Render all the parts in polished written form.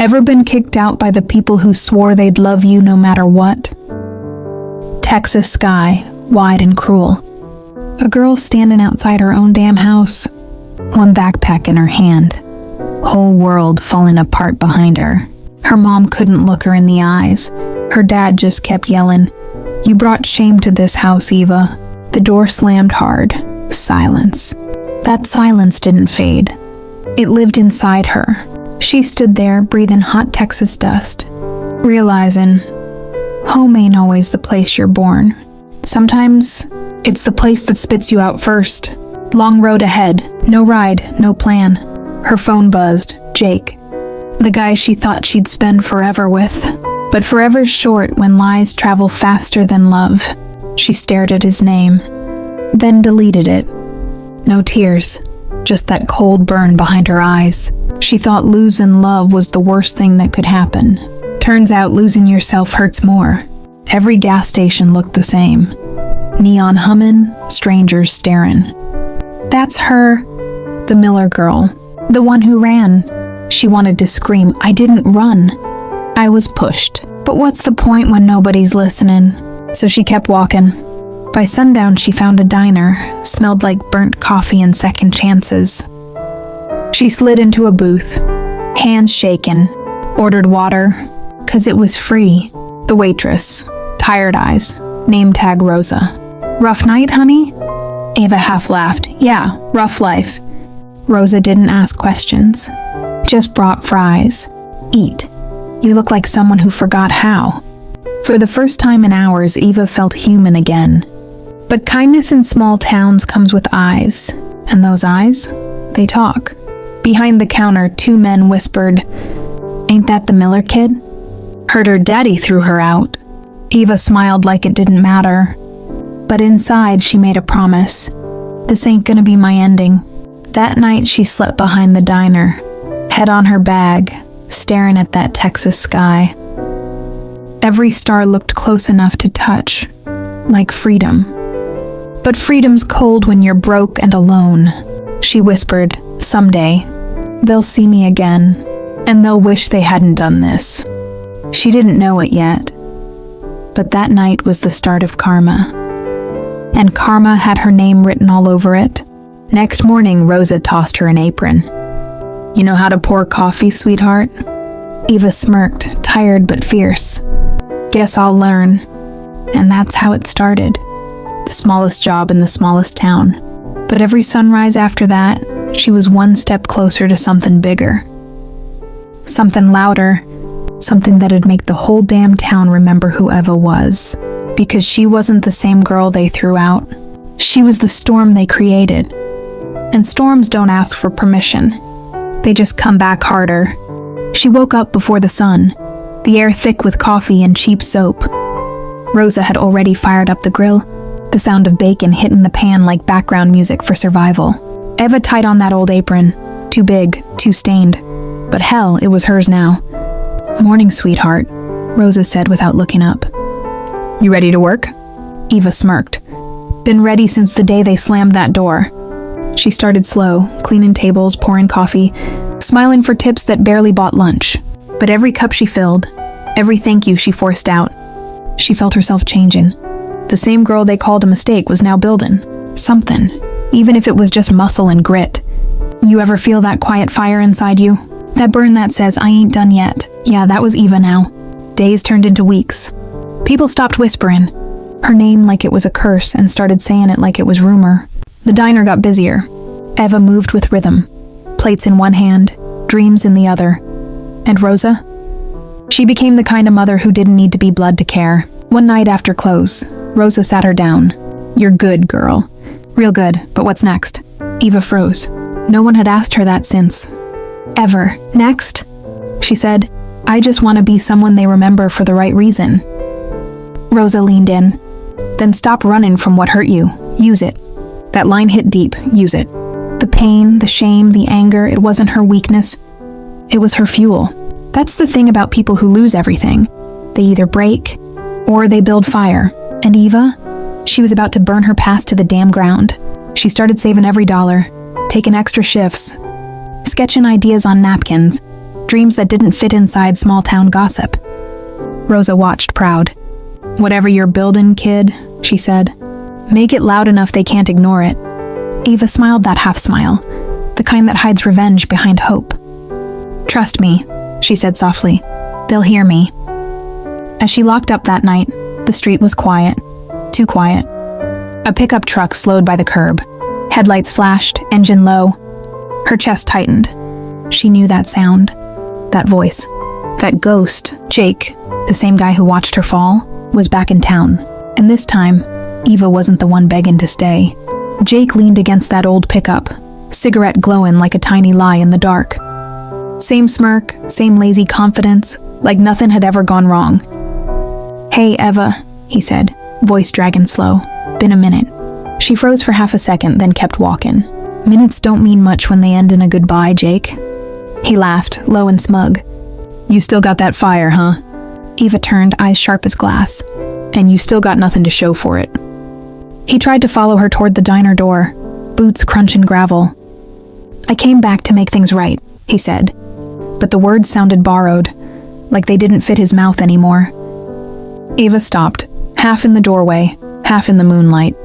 Ever been kicked out by the people who swore they'd love you no matter what? Texas sky, wide and cruel. A girl standing outside her own damn house. One backpack in her hand. Whole world falling apart behind her. Her mom couldn't look her in the eyes. Her dad just kept yelling, "You brought shame to this house, Eva." The door slammed hard. Silence. That silence didn't fade. It lived inside her. She stood there, breathing hot Texas dust, realizing home ain't always the place you're born. Sometimes it's the place that spits you out first. Long road ahead. No ride, no plan. Her phone buzzed. Jake. The guy she thought she'd spend forever with. But forever's short when lies travel faster than love. She stared at his name, then deleted it. No tears, just that cold burn behind her eyes. She thought losing love was the worst thing that could happen. Turns out losing yourself hurts more. Every gas station looked the same. Neon humming, strangers staring. That's her, the Miller girl, the one who ran. She wanted to scream, "I didn't run. I was pushed." But what's the point when nobody's listening? So she kept walking. By sundown, she found a diner. Smelled like burnt coffee and second chances. She slid into a booth, hands shaking, ordered water, 'cause it was free. The waitress, tired eyes, name tag Rosa. "Rough night, honey?" Ava half laughed. "Yeah, rough life." Rosa didn't ask questions, just brought fries. "Eat. You look like someone who forgot how." For the first time in hours, Eva felt human again. But kindness in small towns comes with eyes, and those eyes, they talk. Behind the counter, two men whispered, "Ain't that the Miller kid?" Heard her daddy threw her out. Eva smiled like it didn't matter. But inside, she made a promise. This ain't gonna be my ending. That night, she slept behind the diner, head on her bag, staring at that Texas sky. Every star looked close enough to touch, like freedom. But freedom's cold when you're broke and alone. She whispered, "Someday, they'll see me again, and they'll wish they hadn't done this." She didn't know it yet, but that night was the start of karma. And karma had her name written all over it. Next morning, Rosa tossed her an apron. "You know how to pour coffee, sweetheart?" Eva smirked, tired but fierce. "Guess I'll learn." And that's how it started. The smallest job in the smallest town. But every sunrise after that, she was one step closer to something bigger. Something louder. Something that'd make the whole damn town remember who Eva was. Because she wasn't the same girl they threw out. She was the storm they created. And storms don't ask for permission. They just come back harder. She woke up before the sun, the air thick with coffee and cheap soap. Rosa had already fired up the grill, the sound of bacon hitting the pan like background music for survival. Eva tied on that old apron, too big, too stained. But hell, it was hers now. "Morning, sweetheart," Rosa said without looking up. "You ready to work?" Eva smirked. Been ready since the day they slammed that door. She started slow, cleaning tables, pouring coffee, smiling for tips that barely bought lunch. But every cup she filled, every thank you she forced out, she felt herself changing. The same girl they called a mistake was now building something, even if it was just muscle and grit. You ever feel that quiet fire inside you? That burn that says, "I ain't done yet." Yeah, that was Eva now. Days turned into weeks. People stopped whispering her name like it was a curse and started saying it like it was rumor. The diner got busier. Eva moved with rhythm. Plates in one hand, dreams in the other. And Rosa? She became the kind of mother who didn't need to be blood to care. One night after close, Rosa sat her down. "You're good, girl. Real good, but what's next?" Eva froze. No one had asked her that since. Ever. "Next?" She said, "I just want to be someone they remember for the right reason." Rosa leaned in. "Then stop running from what hurt you. Use it." That line hit deep. Use it. The pain, the shame, the anger, it wasn't her weakness. It was her fuel. That's the thing about people who lose everything. They either break, or they build fire. And Eva? She was about to burn her past to the damn ground. She started saving every dollar, taking extra shifts, sketching ideas on napkins, dreams that didn't fit inside small-town gossip. Rosa watched, proud. "Whatever you're building, kid," she said. "Make it loud enough they can't ignore it." Eva smiled that half-smile, the kind that hides revenge behind hope. "Trust me," she said softly. "They'll hear me." As she locked up that night, the street was quiet. Too quiet. A pickup truck slowed by the curb. Headlights flashed, engine low. Her chest tightened. She knew that sound, that voice. That ghost, Jake, the same guy who watched her fall, was back in town. And this time, Eva wasn't the one begging to stay. Jake leaned against that old pickup, cigarette glowing like a tiny lie in the dark. Same smirk, same lazy confidence, like nothing had ever gone wrong. "Hey, Eva," he said, voice dragging slow. "Been a minute." She froze for half a second, then kept walking. "Minutes don't mean much when they end in a goodbye, Jake." He laughed, low and smug. "You still got that fire, huh?" Eva turned, eyes sharp as glass. "And you still got nothing to show for it." He tried to follow her toward the diner door, boots crunching gravel. "I came back to make things right," he said. But the words sounded borrowed, like they didn't fit his mouth anymore. Eva stopped, half in the doorway, half in the moonlight.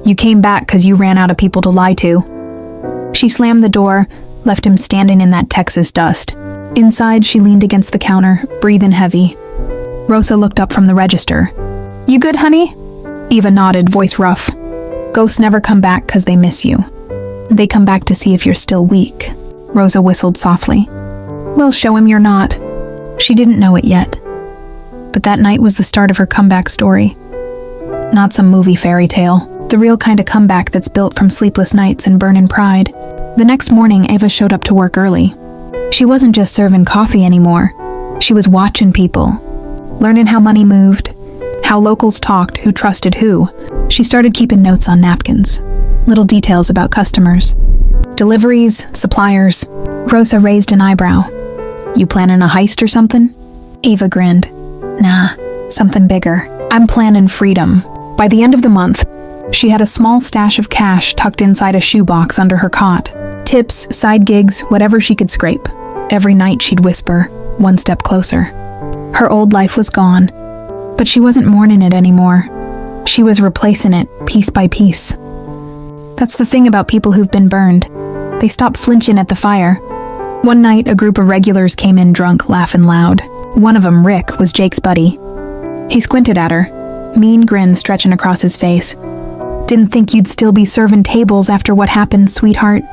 "You came back 'cause you ran out of people to lie to." She slammed the door, left him standing in that Texas dust. Inside, she leaned against the counter, breathing heavy. Rosa looked up from the register. "You good, honey?" Eva nodded, voice rough. "Ghosts never come back 'cause they miss you. They come back to see if you're still weak." Rosa whistled softly. "Well, show him you're not." She didn't know it yet. But that night was the start of her comeback story. Not some movie fairy tale. The real kind of comeback that's built from sleepless nights and burning pride. The next morning, Eva showed up to work early. She wasn't just serving coffee anymore. She was watching people, learning how money moved, how locals talked, who trusted who. She started keeping notes on napkins, little details about customers. Deliveries, suppliers. Rosa raised an eyebrow. "You planning a heist or something?" Eva grinned. "Nah, something bigger. I'm planning freedom." By the end of the month, she had a small stash of cash tucked inside a shoebox under her cot. Tips, side gigs, whatever she could scrape. Every night she'd whisper, one step closer. Her old life was gone, but she wasn't mourning it anymore. She was replacing it, piece by piece. That's the thing about people who've been burned. They stop flinching at the fire. One night, a group of regulars came in drunk, laughing loud. One of them, Rick, was Jake's buddy. He squinted at her, mean grin stretching across his face. "Didn't think you'd still be serving tables after what happened, sweetheart."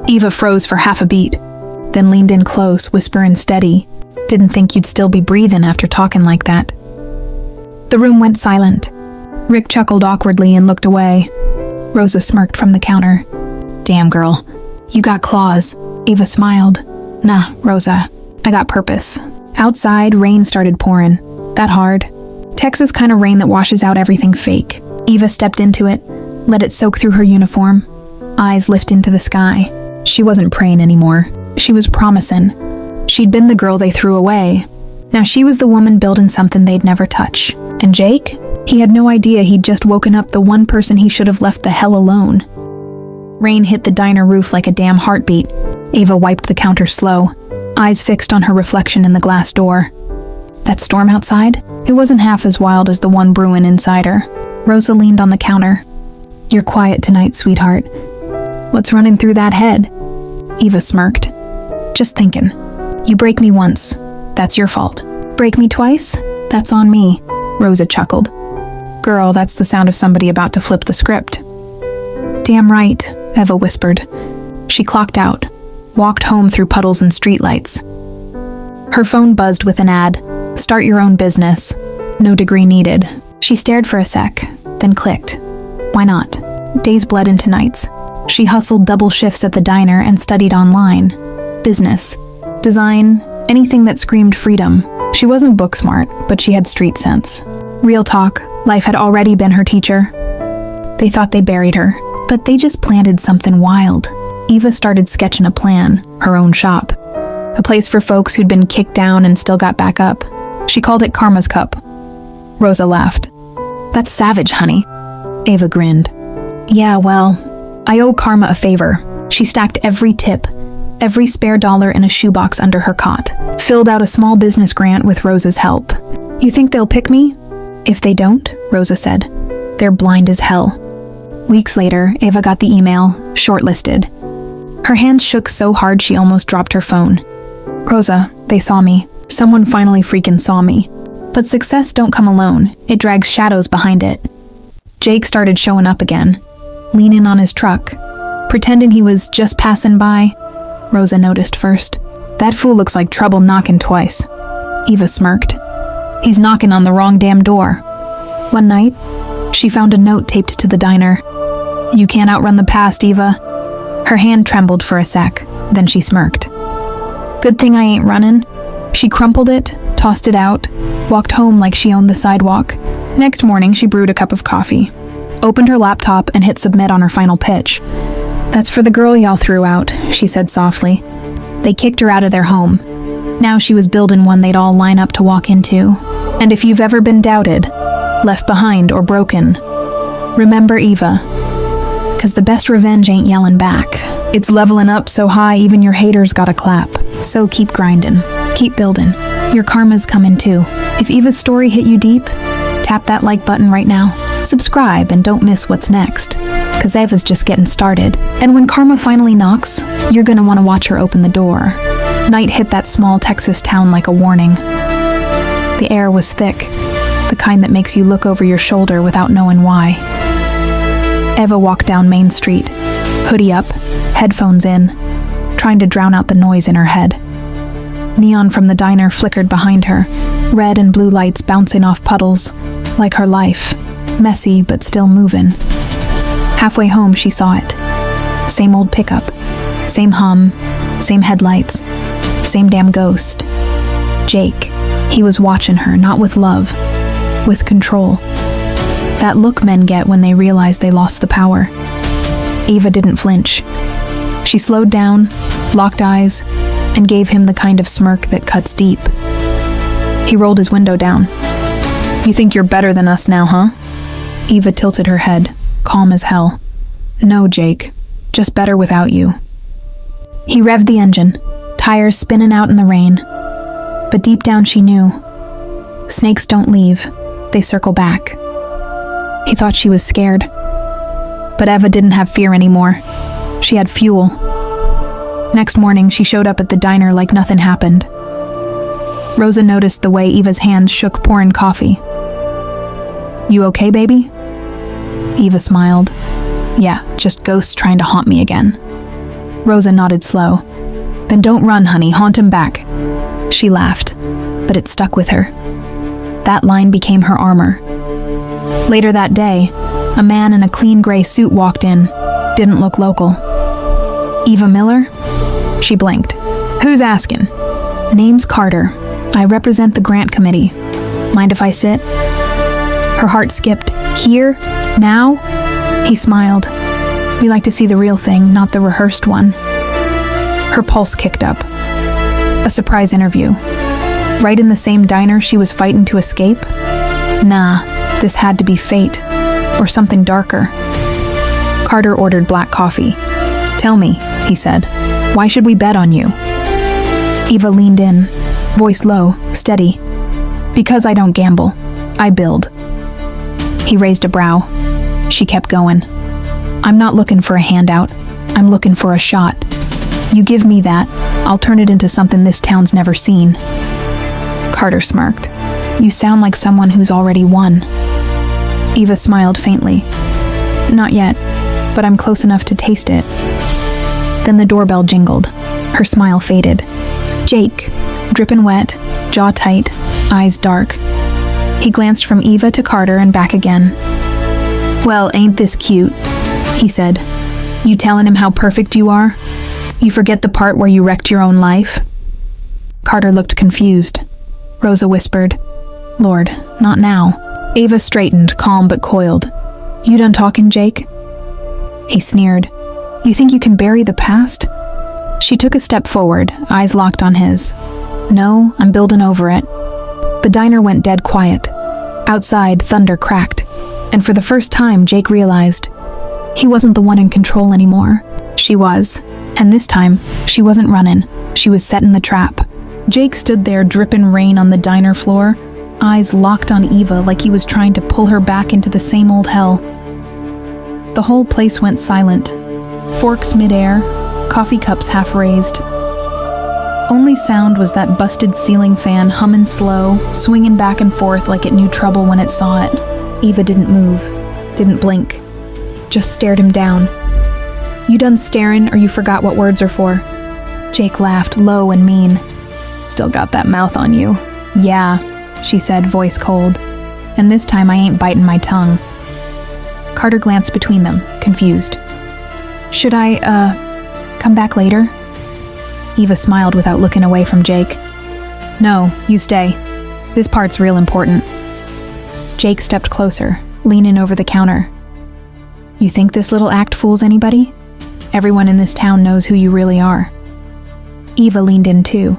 Eva froze for half a beat, then leaned in close, whispering steady. "Didn't think you'd still be breathing after talking like that." The room went silent. Rick chuckled awkwardly and looked away. Rosa smirked from the counter. "Damn, girl. You got claws." Eva smiled. "Nah, Rosa. I got purpose." Outside, rain started pouring. That hard. Texas kind of rain that washes out everything fake. Eva stepped into it, let it soak through her uniform. Eyes lift into the sky. She wasn't praying anymore. She was promising. She'd been the girl they threw away. Now she was the woman building something they'd never touch. And Jake? He had no idea he'd just woken up the one person he should have left the hell alone. Rain hit the diner roof like a damn heartbeat. Eva wiped the counter slow, eyes fixed on her reflection in the glass door. That storm outside? It wasn't half as wild as the one brewing inside her. Rosa leaned on the counter. "You're quiet tonight, sweetheart. What's running through that head?" Eva smirked. "Just thinking. You break me once. That's your fault. Break me twice? That's on me." Rosa chuckled. "Girl, that's the sound of somebody about to flip the script." "Damn right," Eva whispered. She clocked out, walked home through puddles and streetlights. Her phone buzzed with an ad. "Start your own business. No degree needed." She stared for a sec, then clicked. Why not? Days bled into nights. She hustled double shifts at the diner and studied online. Business, design, anything that screamed freedom. She wasn't book smart, but she had street sense. Real talk, life had already been her teacher. They thought they buried her, but they just planted something wild. Eva started sketching a plan, her own shop. A place for folks who'd been kicked down and still got back up. She called it Karma's Cup. Rosa laughed. "That's savage, honey." Eva grinned. "Yeah, well, I owe Karma a favor." She stacked every tip. every spare dollar in a shoebox under her cot. Filled out a small business grant with Rosa's help. "You think they'll pick me?" "If they don't," Rosa said, "they're blind as hell." Weeks later, Ava got the email, shortlisted. Her hands shook so hard she almost dropped her phone. "Rosa, they saw me. Someone finally freaking saw me." But success don't come alone. It drags shadows behind it. Jake started showing up again, leaning on his truck, pretending he was just passing by. Rosa noticed first. "That fool looks like trouble knocking twice." Eva smirked. "He's knocking on the wrong damn door." One night, she found a note taped to the diner. "You can't outrun the past, Eva." Her hand trembled for a sec, then she smirked. "Good thing I ain't running." She crumpled it, tossed it out, walked home like she owned the sidewalk. Next morning, she brewed a cup of coffee, opened her laptop, and hit submit on her final pitch. "That's for the girl y'all threw out," she said softly. They kicked her out of their home. Now she was building one they'd all line up to walk into. And if you've ever been doubted, left behind, or broken, remember Eva. 'Cause the best revenge ain't yelling back. It's leveling up so high even your haters gotta clap. So keep grinding, keep building. Your karma's coming too. If Eva's story hit you deep, tap that like button right now. Subscribe and don't miss what's next. 'Cause Eva's just getting started. And when karma finally knocks, you're gonna want to watch her open the door. Night hit that small Texas town like a warning. The air was thick, the kind that makes you look over your shoulder without knowing why. Eva walked down Main Street, hoodie up, headphones in, trying to drown out the noise in her head. Neon from the diner flickered behind her, red and blue lights bouncing off puddles, like her life, messy but still moving. Halfway home, she saw it. Same old pickup, same hum, same headlights, same damn ghost. Jake, he was watching her, not with love, with control. That look men get when they realize they lost the power. Eva didn't flinch. She slowed down, locked eyes, and gave him the kind of smirk that cuts deep. He rolled his window down. "You think you're better than us now, huh?" Eva tilted her head, calm as hell. "No, Jake. Just better without you." He revved the engine, tires spinning out in the rain. But deep down she knew. Snakes don't leave, they circle back. He thought she was scared. But Eva didn't have fear anymore. She had fuel. Next morning, she showed up at the diner like nothing happened. Rosa noticed the way Eva's hands shook pouring coffee. "You okay, baby?" Eva smiled. "Yeah, just ghosts trying to haunt me again." Rosa nodded slow. "Then don't run, honey, haunt him back." She laughed, but it stuck with her. That line became her armor. Later that day, a man in a clean gray suit walked in. Didn't look local. "Eva Miller?" She blinked. "Who's asking?" "Name's Carter. I represent the grant committee. Mind if I sit?" Her heart skipped. "Here? Now?" He smiled. "We like to see the real thing, not the rehearsed one." Her pulse kicked up. A surprise interview. Right in the same diner she was fighting to escape? Nah, this had to be fate. Or something darker. Carter ordered black coffee. "Tell me," he said, "why should we bet on you?" Eva leaned in, voice low, steady. "Because I don't gamble. I build." He raised a brow. She kept going. "I'm not looking for a handout. I'm looking for a shot. You give me that, I'll turn it into something this town's never seen." Carter smirked. "You sound like someone who's already won." Eva smiled faintly. "Not yet, but I'm close enough to taste it." Then the doorbell jingled. Her smile faded. Jake, dripping wet, jaw tight, eyes dark. He glanced from Eva to Carter and back again. "Well, ain't this cute?" he said. "You telling him how perfect you are? You forget the part where you wrecked your own life?" Carter looked confused. Rosa whispered, "Lord, not now." Eva straightened, calm but coiled. "You done talking, Jake?" He sneered. "You think you can bury the past?" She took a step forward, eyes locked on his. "No, I'm building over it." The diner went dead quiet. Outside, thunder cracked. And for the first time, Jake realized he wasn't the one in control anymore. She was. And this time, she wasn't running. She was setting the trap. Jake stood there dripping rain on the diner floor, eyes locked on Eva like he was trying to pull her back into the same old hell. The whole place went silent. Forks midair, coffee cups half raised. Only sound was that busted ceiling fan humming slow, swinging back and forth like it knew trouble when it saw it. Eva didn't move, didn't blink, just stared him down. "You done staring or you forgot what words are for?" Jake laughed, low and mean. "Still got that mouth on you." "Yeah," she said, voice cold. "And this time I ain't biting my tongue." Carter glanced between them, confused. "Should I, come back later?" Eva smiled without looking away from Jake. "No, you stay. This part's real important." Jake stepped closer, leaning over the counter. "You think this little act fools anybody? Everyone in this town knows who you really are." Eva leaned in too,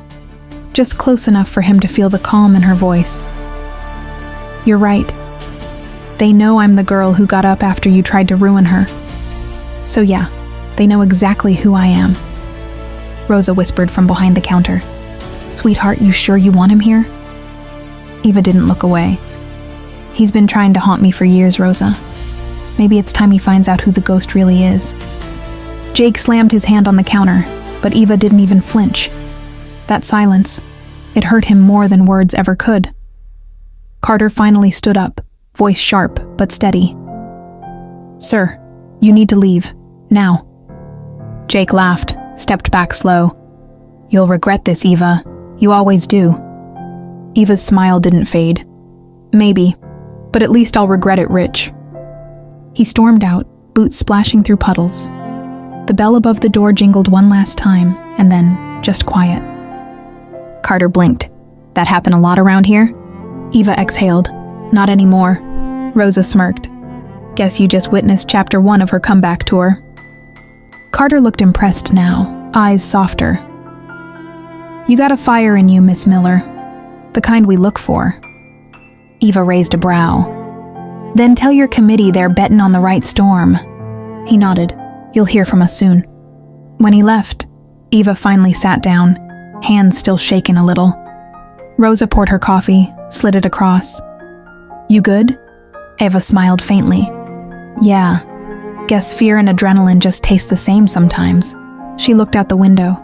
just close enough for him to feel the calm in her voice. "You're right. They know I'm the girl who got up after you tried to ruin her. So yeah, they know exactly who I am." Rosa whispered from behind the counter. "Sweetheart, you sure you want him here?" Eva didn't look away. "He's been trying to haunt me for years, Rosa. Maybe it's time he finds out who the ghost really is." Jake slammed his hand on the counter, but Eva didn't even flinch. That silence, it hurt him more than words ever could. Carter finally stood up, voice sharp but steady. "Sir, you need to leave, now." Jake laughed, stepped back slow. "You'll regret this, Eva. You always do." Eva's smile didn't fade. "Maybe, but at least I'll regret it rich." He stormed out, boots splashing through puddles. The bell above the door jingled one last time, and then just quiet. Carter blinked. "That happen a lot around here?" Eva exhaled. "Not anymore." Rosa smirked. "Guess you just witnessed chapter 1 of her comeback tour." Carter looked impressed now, eyes softer. "You got a fire in you, Miss Miller. The kind we look for." Eva raised a brow. "Then tell your committee they're betting on the right storm." He nodded. "You'll hear from us soon." When he left, Eva finally sat down, hands still shaking a little. Rosa poured her coffee, slid it across. "You good?" Eva smiled faintly. "Yeah. Guess fear and adrenaline just taste the same sometimes." She looked out the window.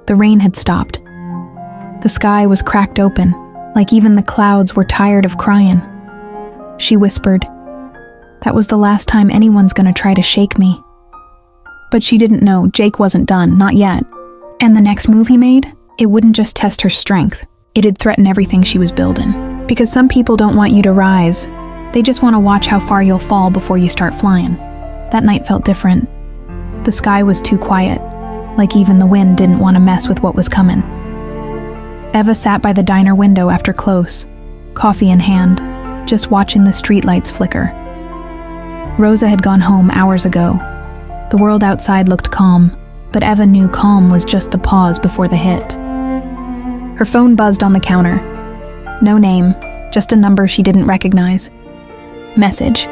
The rain had stopped. The sky was cracked open, like even the clouds were tired of crying. She whispered, "That was the last time anyone's gonna try to shake me." But she didn't know Jake wasn't done, not yet. And the next move he made, it wouldn't just test her strength. It'd threaten everything she was building. Because some people don't want you to rise. They just want to watch how far you'll fall before you start flying. That night felt different. The sky was too quiet, like even the wind didn't want to mess with what was coming. Eva sat by the diner window after close, coffee in hand, just watching the streetlights flicker. Rosa had gone home hours ago. The world outside looked calm, but Eva knew calm was just the pause before the hit. Her phone buzzed on the counter. No name, just a number she didn't recognize. Message,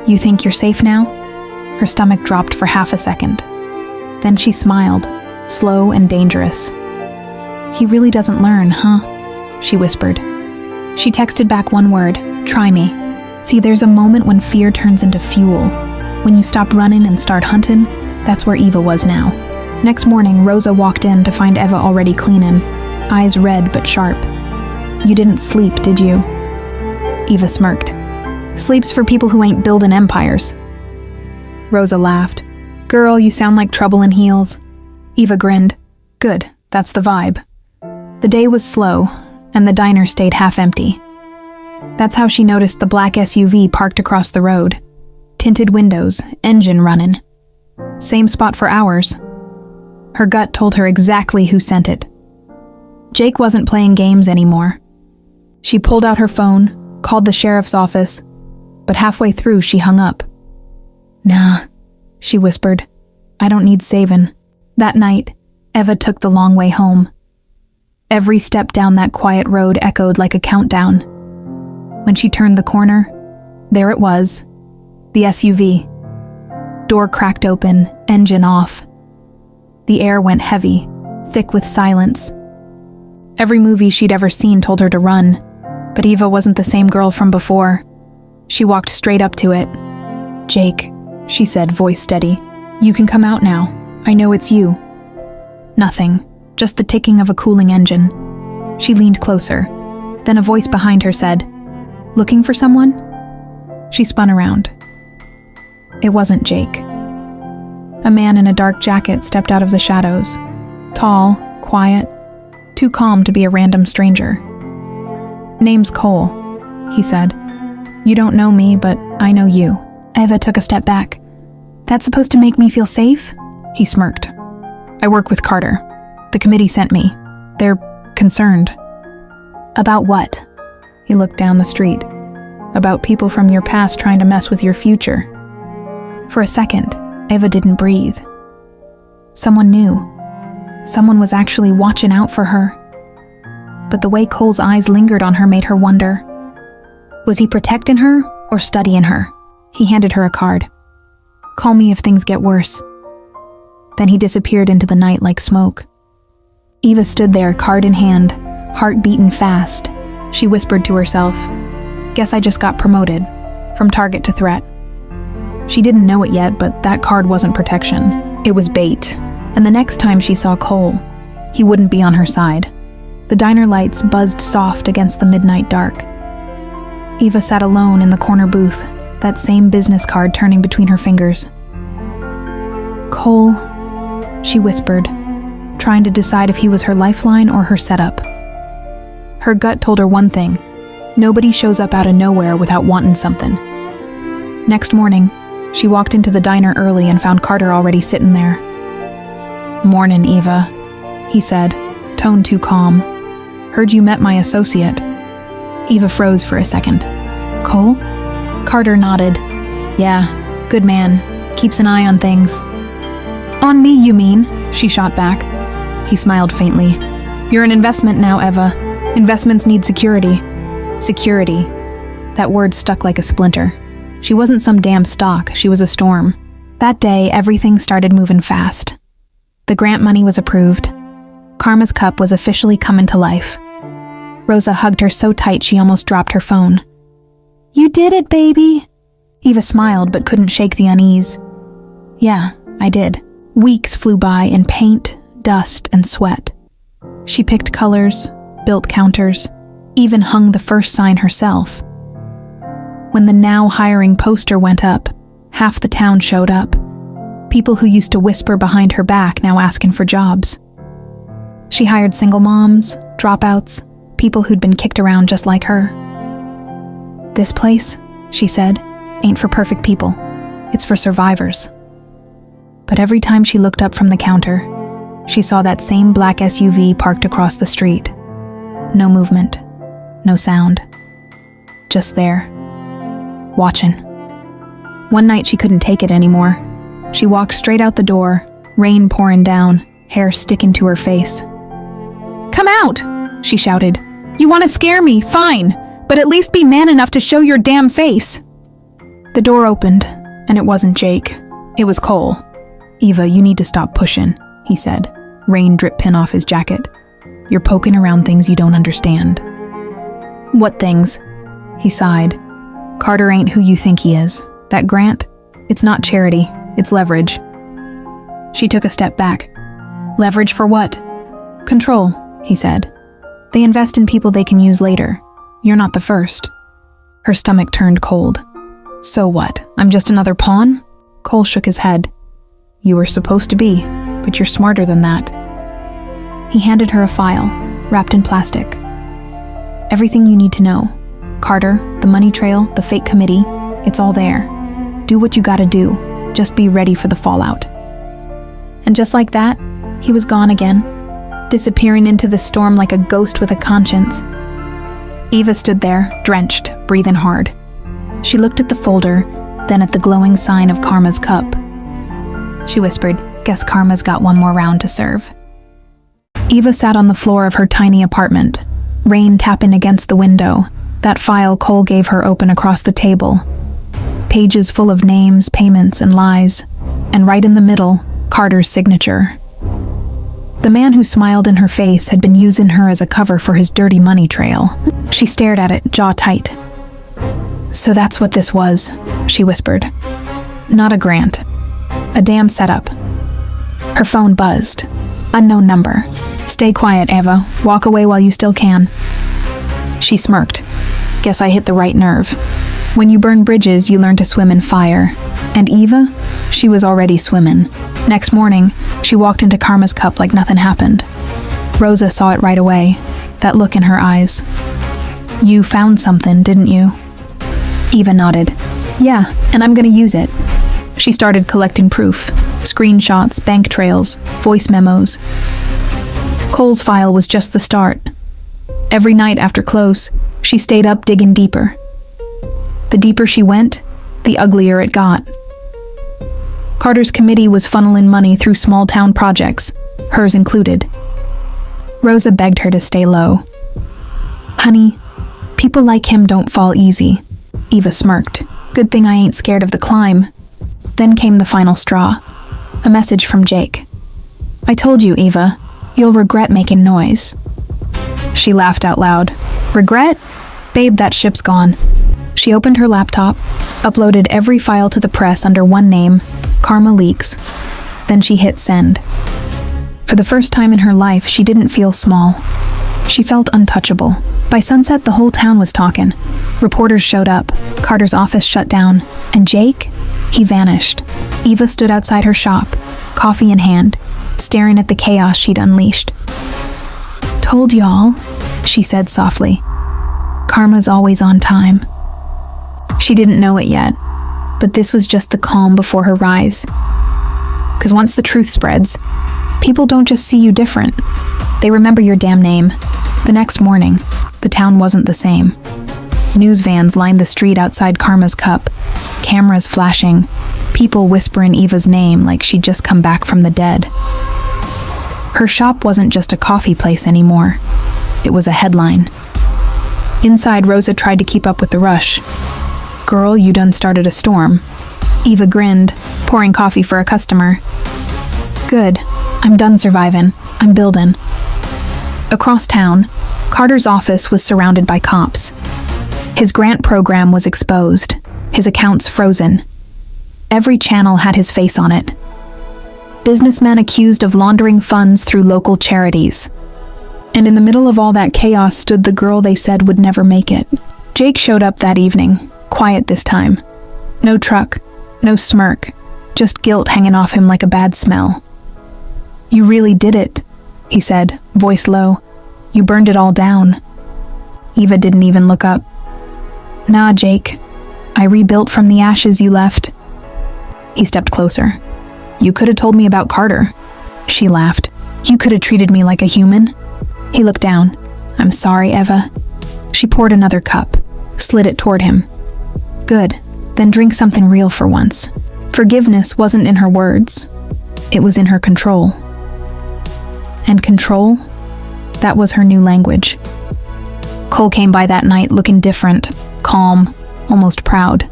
"You think you're safe now?" Her stomach dropped for half a second. Then she smiled, slow and dangerous. "He really doesn't learn, huh?" she whispered. She texted back one word, "Try me." See, there's a moment when fear turns into fuel. When you stop running and start hunting, that's where Eva was now. Next morning, Rosa walked in to find Eva already cleaning, eyes red but sharp. "You didn't sleep, did you?" Eva smirked. "Sleep's for people who ain't building empires." Rosa laughed. "Girl, you sound like trouble in heels." Eva grinned. "Good, that's the vibe." The day was slow, and the diner stayed half empty. That's how she noticed the black SUV parked across the road. Tinted windows, engine running. Same spot for hours. Her gut told her exactly who sent it. Jake wasn't playing games anymore. She pulled out her phone, called the sheriff's office, but halfway through she hung up. "Nah," she whispered. "I don't need saving." That night, Eva took the long way home. Every step down that quiet road echoed like a countdown. When she turned the corner, there it was, the SUV. Door cracked open, engine off. The air went heavy, thick with silence. Every movie she'd ever seen told her to run, but Eva wasn't the same girl from before. She walked straight up to it. "Jake," she said, voice steady. "You can come out now. I know it's you." Nothing, just the ticking of a cooling engine. She leaned closer. Then a voice behind her said, "Looking for someone?" She spun around. It wasn't Jake. A man in a dark jacket stepped out of the shadows. Tall, quiet, too calm to be a random stranger. "Name's Cole," he said. "You don't know me, but I know you." Eva took a step back. "That's supposed to make me feel safe?" He smirked. "I work with Carter. The committee sent me. They're concerned." "About what?" He looked down the street. "About people from your past trying to mess with your future." For a second, Eva didn't breathe. Someone knew. Someone was actually watching out for her. But the way Cole's eyes lingered on her made her wonder. Was he protecting her or studying her? He handed her a card. "Call me if things get worse." Then he disappeared into the night like smoke. Eva stood there, card in hand, heart beating fast. She whispered to herself, "Guess I just got promoted, from target to threat." She didn't know it yet, but that card wasn't protection. It was bait. And the next time she saw Cole, he wouldn't be on her side. The diner lights buzzed soft against the midnight dark. Eva sat alone in the corner booth, that same business card turning between her fingers. "Cole," she whispered, trying to decide if he was her lifeline or her setup. Her gut told her one thing: nobody shows up out of nowhere without wanting something. Next morning, she walked into the diner early and found Carter already sitting there. "Mornin', Eva," he said, tone too calm. "Heard you met my associate." Eva froze for a second. "Cole?" Carter nodded. "Yeah, good man. Keeps an eye on things." "On me, you mean?" she shot back. He smiled faintly. "You're an investment now, Eva. Investments need security." Security. That word stuck like a splinter. She wasn't some damn stock, she was a storm. That day, everything started moving fast. The grant money was approved. Karma's cup was officially coming to life. Rosa hugged her so tight she almost dropped her phone. "You did it, baby!" Eva smiled but couldn't shake the unease. "Yeah, I did." Weeks flew by in paint, dust, and sweat. She picked colors, built counters, even hung the first sign herself. When the now hiring poster went up, half the town showed up. People who used to whisper behind her back now asking for jobs. She hired single moms, dropouts, people who'd been kicked around just like her. "This place," she said, "ain't for perfect people. It's for survivors." But every time she looked up from the counter, she saw that same black SUV parked across the street. No movement, no sound. Just there, watching. One night she couldn't take it anymore. She walked straight out the door, rain pouring down, hair sticking to her face. "Come out!" she shouted. "You want to scare me? Fine, but at least be man enough to show your damn face." The door opened, and it wasn't Jake. It was Cole. "Eva, you need to stop pushing," he said, rain drip-pin off his jacket. "You're poking around things you don't understand." "What things?" He sighed. "Carter ain't who you think he is. That grant, it's not charity, it's leverage." She took a step back. "Leverage for what?" "Control," he said. "They invest in people they can use later. You're not the first." Her stomach turned cold. "So what? I'm just another pawn?" Cole shook his head. "You were supposed to be, but you're smarter than that." He handed her a file, wrapped in plastic. "Everything you need to know. Carter, the money trail, the fake committee, it's all there. Do what you gotta do. Just be ready for the fallout." And just like that, he was gone again, disappearing into the storm like a ghost with a conscience. Eva stood there, drenched, breathing hard. She looked at the folder, then at the glowing sign of Karma's cup. She whispered, "Guess Karma's got one more round to serve." Eva sat on the floor of her tiny apartment, rain tapping against the window, that file Cole gave her open across the table. Pages full of names, payments, and lies, and right in the middle, Carter's signature. The man who smiled in her face had been using her as a cover for his dirty money trail. She stared at it, jaw tight. "So that's what this was," she whispered. "Not a grant. A damn setup." Her phone buzzed. Unknown number. "Stay quiet, Eva. Walk away while you still can." She smirked. "Guess I hit the right nerve. When you burn bridges, you learn to swim in fire." And Eva? She was already swimming. Next morning, she walked into Karma's cup like nothing happened. Rosa saw it right away, that look in her eyes. "You found something, didn't you?" Eva nodded. "Yeah, and I'm gonna use it." She started collecting proof. Screenshots, bank trails, voice memos. Cole's file was just the start. Every night after close, she stayed up digging deeper. The deeper she went, the uglier it got. Carter's committee was funneling money through small-town projects, hers included. Rosa begged her to stay low. "Honey, people like him don't fall easy." Eva smirked. "Good thing I ain't scared of the climb." Then came the final straw. A message from Jake. "I told you, Eva, you'll regret making noise." She laughed out loud. "Regret? Babe, that ship's gone." She opened her laptop, uploaded every file to the press under one name, Karma Leaks. Then she hit send. For the first time in her life, she didn't feel small. She felt untouchable. By sunset, the whole town was talking. Reporters showed up, Carter's office shut down, and Jake? He vanished. Eva stood outside her shop, coffee in hand, staring at the chaos she'd unleashed. "Told y'all," she said softly. "Karma's always on time." She didn't know it yet, but this was just the calm before her rise. Because once the truth spreads, people don't just see you different. They remember your damn name. The next morning, the town wasn't the same. News vans lined the street outside Karma's cup, cameras flashing, people whispering Eva's name like she'd just come back from the dead. Her shop wasn't just a coffee place anymore. It was a headline. Inside, Rosa tried to keep up with the rush. "Girl, you done started a storm." Eva grinned, pouring coffee for a customer. "Good. I'm done surviving. I'm building." Across town, Carter's office was surrounded by cops. His grant program was exposed, his accounts frozen. Every channel had his face on it. Businessmen accused of laundering funds through local charities. And in the middle of all that chaos stood the girl they said would never make it. Jake showed up that evening, quiet this time. No truck, no smirk, just guilt hanging off him like a bad smell. "You really did it," he said, voice low. "You burned it all down." Eva didn't even look up. "Nah, Jake. I rebuilt from the ashes you left." He stepped closer. "You could have told me about Carter." She laughed. "You could have treated me like a human." He looked down. "I'm sorry, Eva." She poured another cup, slid it toward him. "Good. Then drink something real for once." Forgiveness wasn't in her words. It was in her control. And control? That was her new language. Cole came by that night looking different, calm, almost proud.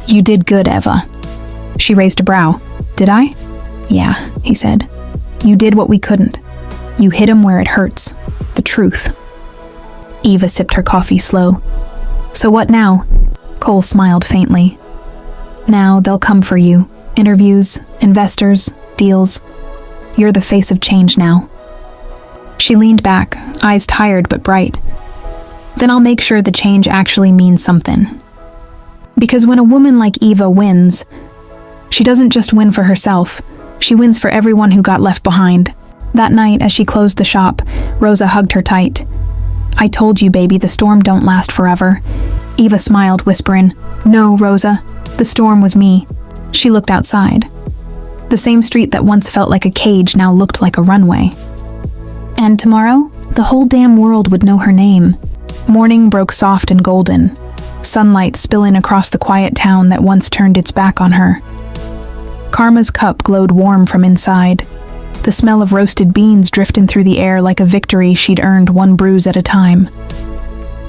"You did good, Eva." She raised a brow. "Did I?" "Yeah," he said. "You did what we couldn't. You hit him where it hurts. The truth." Eva sipped her coffee slow. "So what now?" Cole smiled faintly. "Now they'll come for you. Interviews, investors, deals. You're the face of change now." She leaned back, eyes tired but bright. "Then I'll make sure the change actually means something. Because when a woman like Eva wins, she doesn't just win for herself, she wins for everyone who got left behind." That night, as she closed the shop, Rosa hugged her tight. "I told you, baby, the storm don't last forever." Eva smiled, whispering, "No, Rosa, the storm was me." She looked outside. The same street that once felt like a cage now looked like a runway. And tomorrow, the whole damn world would know her name. Morning broke soft and golden, sunlight spilling across the quiet town that once turned its back on her. Karma's cup glowed warm from inside, the smell of roasted beans drifting through the air like a victory she'd earned one bruise at a time.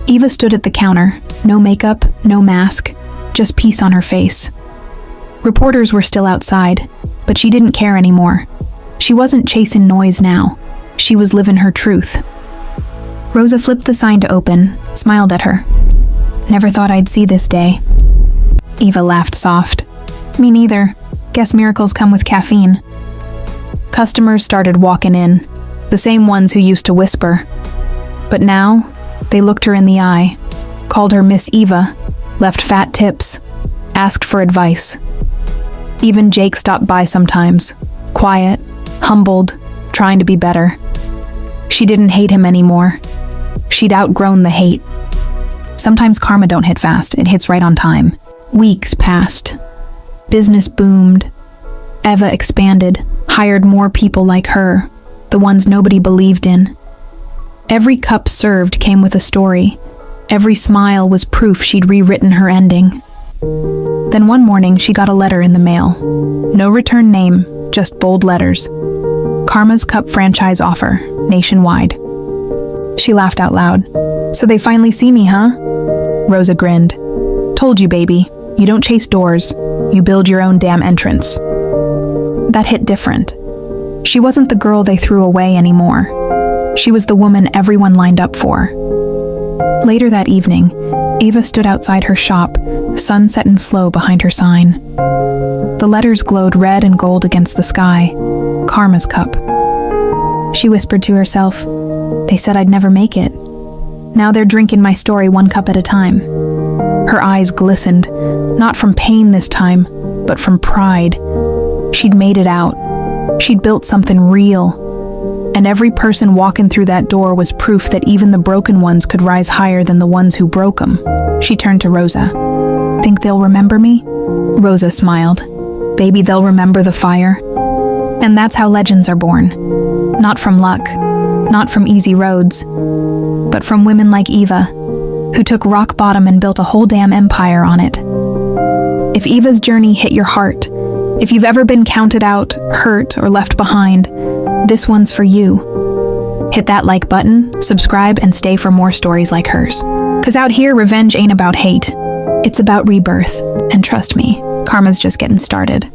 Eva stood at the counter, no makeup, no mask, just peace on her face. Reporters were still outside, but she didn't care anymore. She wasn't chasing noise now. She was living her truth. Rosa flipped the sign to open, smiled at her. Never thought I'd see this day. Eva laughed soft. Me neither. Guess miracles come with caffeine. Customers started walking in, the same ones who used to whisper. But now, they looked her in the eye, called her Miss Eva, left fat tips, asked for advice. Even Jake stopped by sometimes, quiet, humbled, trying to be better. She didn't hate him anymore. She'd outgrown the hate. Sometimes karma don't hit fast, it hits right on time. Weeks passed. Business boomed. Eva expanded, hired more people like her, the ones nobody believed in. Every cup served came with a story. Every smile was proof she'd rewritten her ending. Then one morning, she got a letter in the mail. No return name, just bold letters. Karma's Cup franchise offer, nationwide. She laughed out loud. So they finally see me, huh? Rosa grinned. Told you, baby. You don't chase doors. You build your own damn entrance. That hit different. She wasn't the girl they threw away anymore. She was the woman everyone lined up for. Later that evening, Eva stood outside her shop, sun setting slow behind her sign. The letters glowed red and gold against the sky. Karma's Cup. She whispered to herself, they said I'd never make it. Now they're drinking my story one cup at a time. Her eyes glistened, not from pain this time, but from pride. She'd made it out. She'd built something real. And every person walking through that door was proof that even the broken ones could rise higher than the ones who broke them. She turned to Rosa. Think they'll remember me? Rosa smiled. Baby, they'll remember the fire. And that's how legends are born. Not from luck, not from easy roads, but from women like Eva, who took rock bottom and built a whole damn empire on it. If Eva's journey hit your heart, if you've ever been counted out, hurt, or left behind, this one's for you. Hit that like button, subscribe, and stay for more stories like hers. 'Cause out here, revenge ain't about hate. It's about rebirth. And trust me, karma's just getting started.